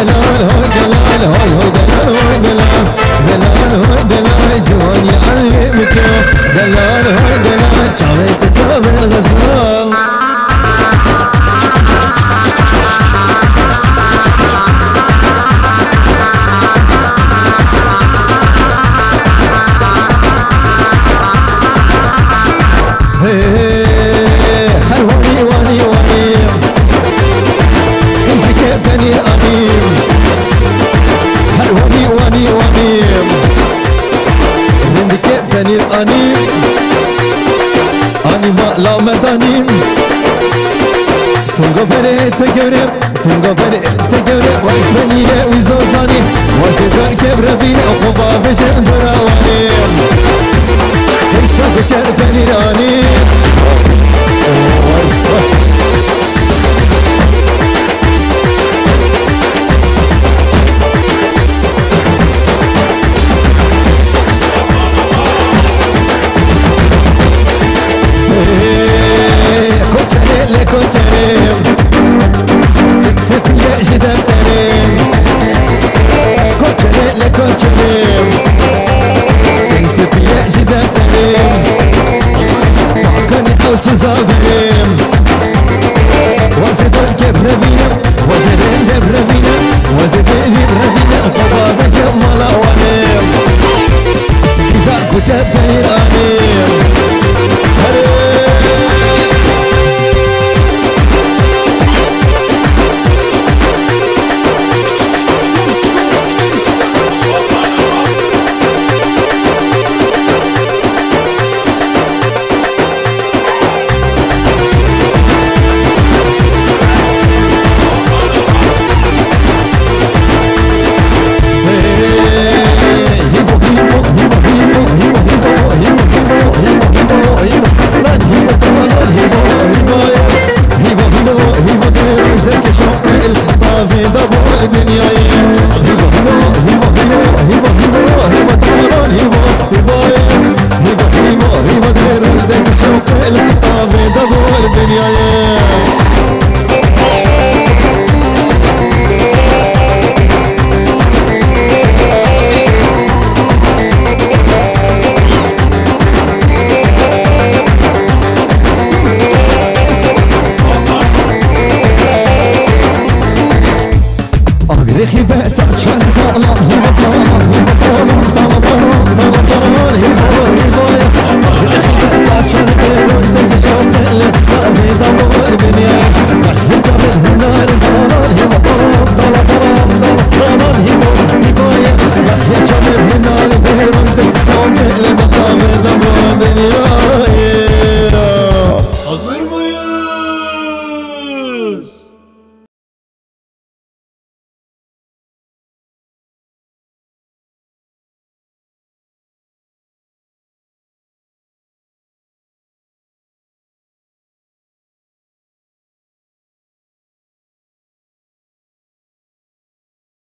دلال هوي دلال هوي هوي دلال هوي دلال دلال هوي دلال جواني علمتو دلال هوي دلال شعبت جاب الغزال هرواني واني واني كيف كيفني الأميم هرواني واني واني من كيفني الأميم أني ما لا مدانيم سنگو بره تگورم سنگو بره تگورم وقتني وزوزاني وزدار كبر بين أخوبا بجن دراوانيم كيف كيفني الأميم سوزابريم وزدن كبربينا وزدن دبربينا وزدن بربينا طباب جمال وانيم إذا كنت بيرانيم رخي بقت عشان طالع هي طالع هي طالع طالع طالع طالع هي طالع رخي بقت عشان تروح تجي شوط الدنيا